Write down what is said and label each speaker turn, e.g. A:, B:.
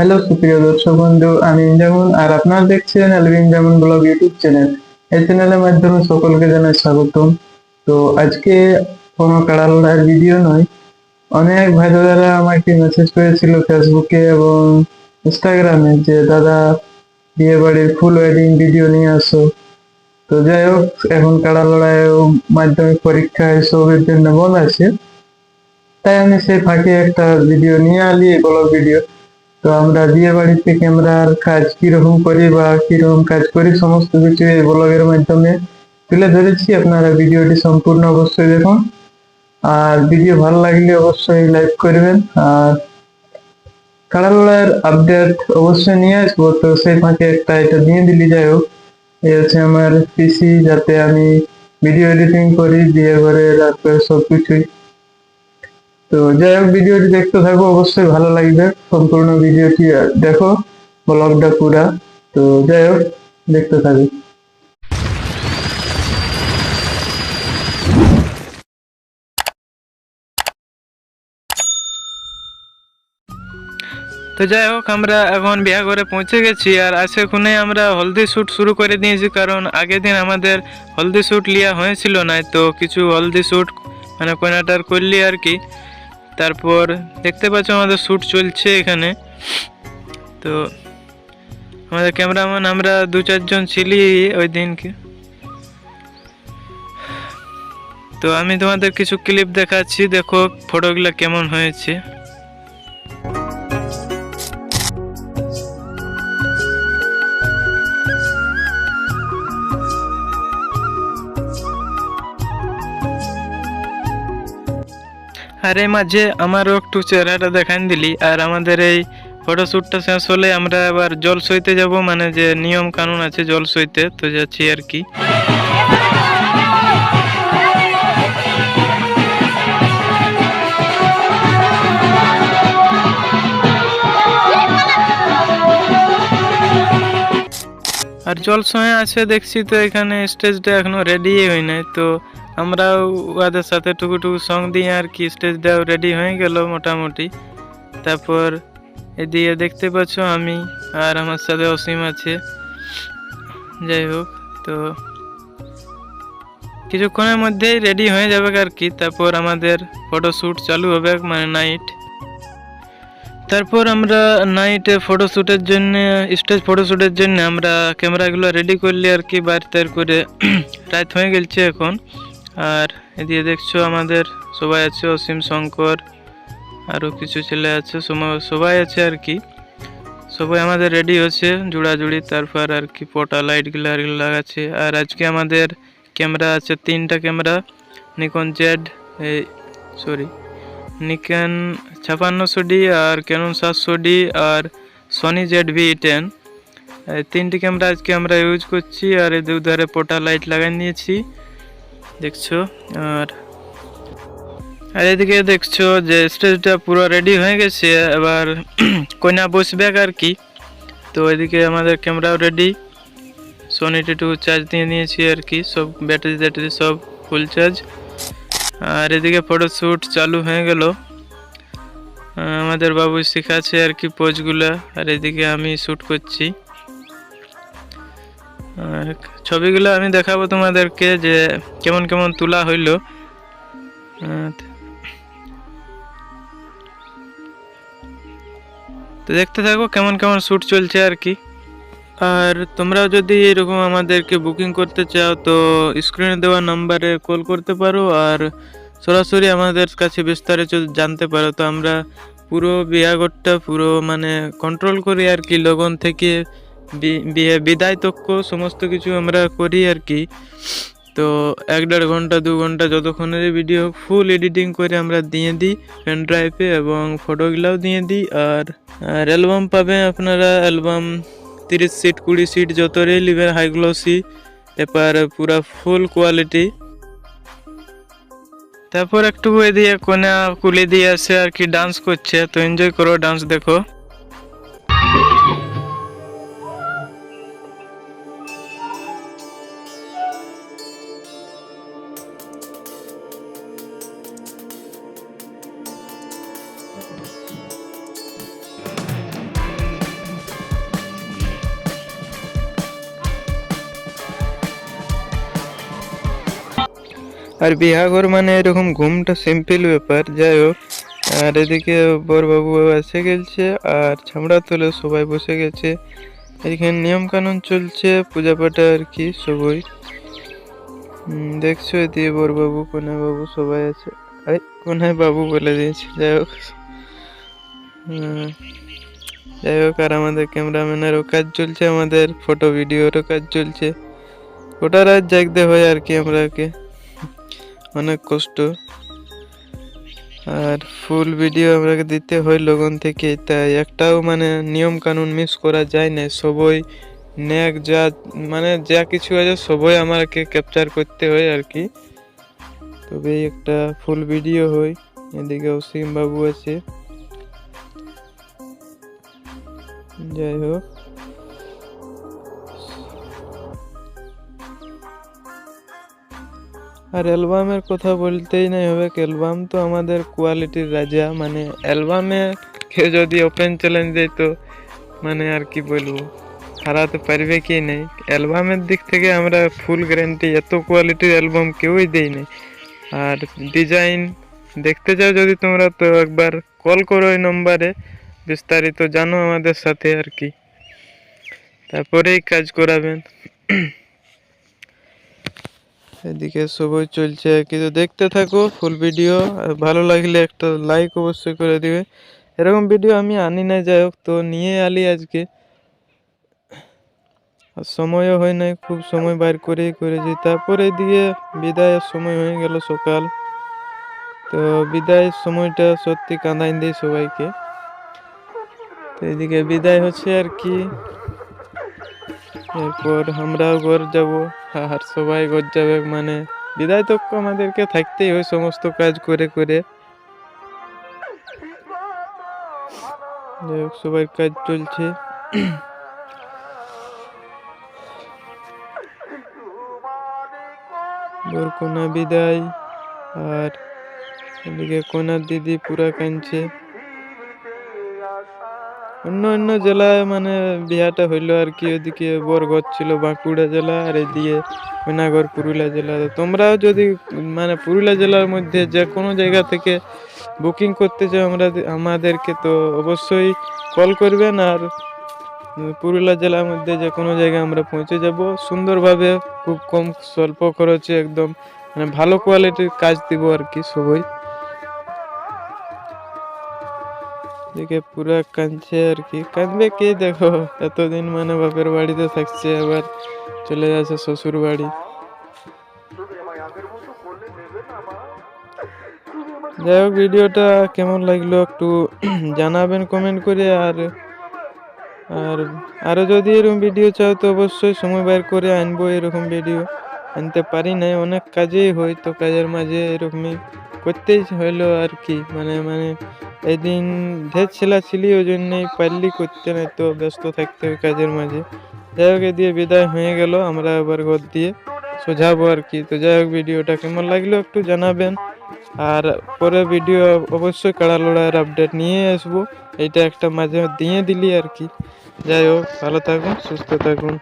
A: Hello সুপ্রিয় দর্শক বন্ধু, আমি ইনজামুন আর আপনারা দেখছেন ইনজামুন ব্লগ ইউটিউব চ্যানেল। এই চ্যানেলের মাধ্যমে সকলকে জানাই স্বাগতম। তো আজকে কোনো কাড়ালড়ার ভিডিও নয়। অনেক ভাই দাদারা আমাকে মেসেজ করেছিল ফেসবুকে এবং ইনস্টাগ্রামে যে দাদা বিয়ে বাড়ির ফুল ওয়েডিং ভিডিও নিয়ে আসো। তো যাই হোক, এখন কাড়ালড়ায় মাধ্যমিক পরীক্ষা এসবের জন্য বন্ধ আছে, তাই আমি সেই ফাঁকে একটা ভিডিও নিয়ে আলি, ব্লগ ভিডিও। তো আমরা বিয়ে বাড়িতে ক্যামেরার কাজ কিরকম করি বা কিরকম কাজ করি সমস্ত কিছু এই ব্লগের মাধ্যমে তুলে ধরেছি। আপনারা ভিডিওটি সম্পূর্ণ অবশ্যই দেখুন, আর ভিডিও ভালো লাগলে অবশ্যই লাইক করবেন। আর কাড়ালড়াইয়ের আপডেট অবশ্যই নিয়ে আসবো, তো সেই ফাঁকে একটা এটা দিয়ে দিলি। যাই হোক, এই হচ্ছে আমার পিসি, যাতে আমি ভিডিও এডিটিং করি বিয়ে ঘরে তারপরে সবকিছুই। তো যাই হোক, ভিডিওটি দেখতে থাকো, অবশ্যই ভালো লাগবে। সম্পূর্ণ ভিডিওটি দেখো, ব্লগটা পুরা। তো যাই হোক, দেখতে থাকো।
B: তো যাই হোক, আমরা এখন বিয়া করে পৌঁছে গেছি আর আজকেক্ষণে আমরা হলদি শ্যুট শুরু করে দিয়েছি, কারণ আগের দিন আমাদের হলদি শ্যুট লিয়া হয়েছিল না, তো কিছু হলদি শ্যুট মানে কয়নাটার করলি আর কি। তারপর দেখতে পাচ্ছ আমাদের শ্যুট চলছে এখানে। তো আমাদের ক্যামেরাম্যান আমরা 2-4 জন ছিলি ওই দিনকে। তো আমি তোমাদের কিছু ক্লিপ দেখাচ্ছি, দেখো ফটোগুলো কেমন হয়েছে। আর এই মাঝে আমারও একটু চেহারাটা দেখান দিলি। আর আমাদের এই ফটোশ্যুটটা শেষ হলে আমরা আবার জল সইতে যাব, মানে যে নিয়ম কানুন আছে জল সইতে, তো যাচ্ছি আর কি। আর জল সয়ে আছে দেখছি, তো এখানে স্টেজটা এখনো রেডি হয় নাই, তো আমরাও ওদের সাথে টুকু সং দিয়ে আর কি স্টেজটাও রেডি হয়ে গেল মোটামুটি। তারপর এদিকে দেখতে পাচ্ছ আমি আর আমার সাথে অসীম আছে। যাই হোক, তো কিছুক্ষণের মধ্যেই রেডি হয়ে যাবে আর কি। তারপর আমাদের ফটোশ্যুট চালু হবে, মানে নাইট। তারপর আমরা নাইটে ফটোশ্যুটের জন্য, স্টেজ ফটোশ্যুটের জন্য আমরা ক্যামেরাগুলো রেডি করলি আর কি, বাইর করে। রাত হয়ে গেছে এখন। আর এদিকে দেখছো আমাদের সবাই আছে, অসীম, শঙ্কর, আরও কিছু ছেলে আছে, সবাই আছে আর কি। সবাই আমাদের রেডি হচ্ছে জুড়াজুড়ি, তারপর আর কি পটা লাইটগুলো আর লাগাচ্ছে। আর আজকে আমাদের ক্যামেরা আছে 3টা camera, Nikon Z Nikon 5600D আর ক্যানন 700D আর সনি ZV-10। 3টি ক্যামেরা আজকে আমরা ইউজ করছি। আর এই দুধারে পটা লাইট লাগাই নিয়েছি, দেখছো। আর এদিকে দেখছো যে স্টেজটা পুরো রেডি হয়ে গেছে, এবার কইনা বসবে আর কি। তো এদিকে আমাদের ক্যামেরাও রেডি, সনিটা একটু চার্জ দিয়ে নিয়েছি আর কি, সব ব্যাটারি সব ফুল চার্জ। আর এদিকে ফটোশ্যুট চালু হয়ে গেল, আমাদের বাবু শেখাচ্ছে আর কি পোজগুলা। আর এদিকে আমি শ্যুট করছি, আর ছবিগুলো আমি দেখাবো তোমাদেরকে যে কেমন কেমন তোলা হইলো। তো দেখতে থাকো কেমন কেমন শ্যুট চলছে আর কি। আর তোমরাও যদি এরকম আমাদেরকে বুকিং করতে চাও তো স্ক্রিনে দেওয়া নাম্বারে কল করতে পারো, আর সরাসরি আমাদের কাছে বিস্তারিত জানতে পারো। তো আমরা পুরো বিয়াঘরটা পুরো মানে কন্ট্রোল করি আর কি, লগন থেকে বিয়ে বিদায় তক্ক সমস্ত কিছু আমরা করি আর কি। তো 1-1.5 ঘন্টা 2 ঘন্টা যতক্ষণের ভিডিও ফুল এডিটিং করে আমরা দিয়ে দিই পেন ড্রাইভে, এবং ফটোগুলাও দিয়ে দিই। আর অ্যালবাম পাবেন আপনারা, অ্যালবাম 30 সিট 20 সিট যতই নেবেন, হাই গ্লসি, এবার পুরা ফুল কোয়ালিটি। তারপর একটু বই দিয়ে কোনা কুলি দিয়ে আসে আর কি, ডান্স করছে, তো এনজয় করো, ডান্স দেখো। আর বিহাঘর মানে এরকম ঘুমটা সিম্পল ব্যাপার, যাই হোক। আর এদিকে বরবাবু এসে গেছে আর ছামড়া তোলে সবাই বসে গেছে। এখানে নিয়ম কানুন চলছে, পূজা পাঠা আর কি সবই। দেখছো এদিকে বরবাবু কনে বাবু সবাই আছে। কোনায় বাবু বলে দিয়েছে, যাই হোক। যাই হোক, আর আমাদের ক্যামেরাম্যানেরও কাজ চলছে, আমাদের ফটো ভিডিওরও কাজ চলছে। গোটা রাত জাগতে হয় আর কি আমরাকে, অনেক কষ্ট। আর ফুল ভিডিও আমরাকে দিতে হয় লগন থেকে, তাই একটাও মানে নিয়ম কানুন মিস করা যায় না। সবই নেক যা মানে যা কিছু আছে সবই আমাকে ক্যাপচার করতে হয় আর কি, তবেই একটা ফুল ভিডিও হয়। এদিকে অসীম বাবু আছে, যাই হোক। আর অ্যালবামের কথা বলতেই নাই হবে, অ্যালবাম তো আমাদের কোয়ালিটির রাজা। মানে অ্যালবামে কেউ যদি ওপেন চ্যালেঞ্জ দেয় তো মানে আর কি বলবো, হারাতে পারবে কি নেই। অ্যালবামের দিক থেকে আমরা ফুল গ্যারেন্টি, এত কোয়ালিটির অ্যালবাম কেউই দেই নাই। আর ডিজাইন দেখতে চাও যদি তোমরা, তো একবার কল করো এই নম্বরে, বিস্তারিত জানো আমাদের সাথে আর কি, তারপরেই কাজ করাবেন। এদিকে সবই চলছে কিন্তু দেখতে থাকো ফুল ভিডিও। আর ভালো লাগলে একটা লাইক অবশ্যই করে দিবে। এরকম ভিডিও আমি আনি না, যাই হোক, তো নিয়ে আলি আজকে। আর সময়ও হয় নাই, খুব সময় বাইর করেই করেছি। তারপরে এদিকে বিদায়ের সময় হয়ে গেল সকাল। তো বিদায়ের সময়টা সত্যি কাঁদাই দেয় সবাইকে। তো এদিকে বিদায় হচ্ছে আর কি, এরপর আমরাও ঘর যাব আর সবাই ঘর যাবে। মানে বিদায় তো আমাদেরকে থাকতেই হয় সমস্ত কাজ করে করে। যাই হোক, সবার কাজ চলছে। বরকন্যা বিদায়, আর এদিকে কন্যার দিদি পুরা কাঁদছে। অন্য অন্য জেলায় মানে বিয়াটা হইলো আর কি, ওইদিকে বরগত ছিল বাঁকুড়া জেলা, আর এদিকে কন্যাগর পুরুলিয়া জেলা। তোমরাও যদি মানে পুরুলিয়া জেলার মধ্যে যে কোনো জায়গা থেকে বুকিং করতে চাও আমাদেরকে, তো অবশ্যই কল করবেন। আর পুরুলিয়া জেলার মধ্যে যে কোনো জায়গায় আমরা পৌঁছে যাব সুন্দরভাবে, খুব কম স্বল্প খরচে, একদম মানে ভালো কোয়ালিটির কাজ দিব আর কি সবই। দেখে পুরা কাঁদছে আর কি, কাঁদবে কে, দেখো এতদিন মানে বাপের বাড়িতে থাকছে, আবার চলে যাচ্ছে শ্বশুর বাড়ি। যাই হোক, ভিডিওটা কেমন লাগলো একটু জানাবেন কমেন্ট করে। আর আর আরো যদি এরকম ভিডিও চাও তো অবশ্যই সময় বের করে আনবো। এরকম ভিডিও আনতে পারি নাই, অনেক কাজেই হয়, তো কাজের মাঝে এরকমই করতেই হইলো আর কি। মানে মানে এদিন ঢের ছিল ওই জন্যই পারলি করতে, নাই তো ব্যস্ত থাকতে হয় কাজের মাঝে। যাই হোক, দিয়ে বিদায় হয়ে গেল, আমরা আবার ঘর দিয়ে সোজাবো আর কি। তো যাই হোক, ভিডিওটা কেমন লাগলো একটু জানাবেন। আর পরে ভিডিও অবশ্যই কাড়া লড়াইয়ের আপডেট নিয়ে আসবো, এইটা একটা মাঝে দিয়ে দিলি আর কি। যাই হোক, ভালো থাকুন, সুস্থ থাকুন।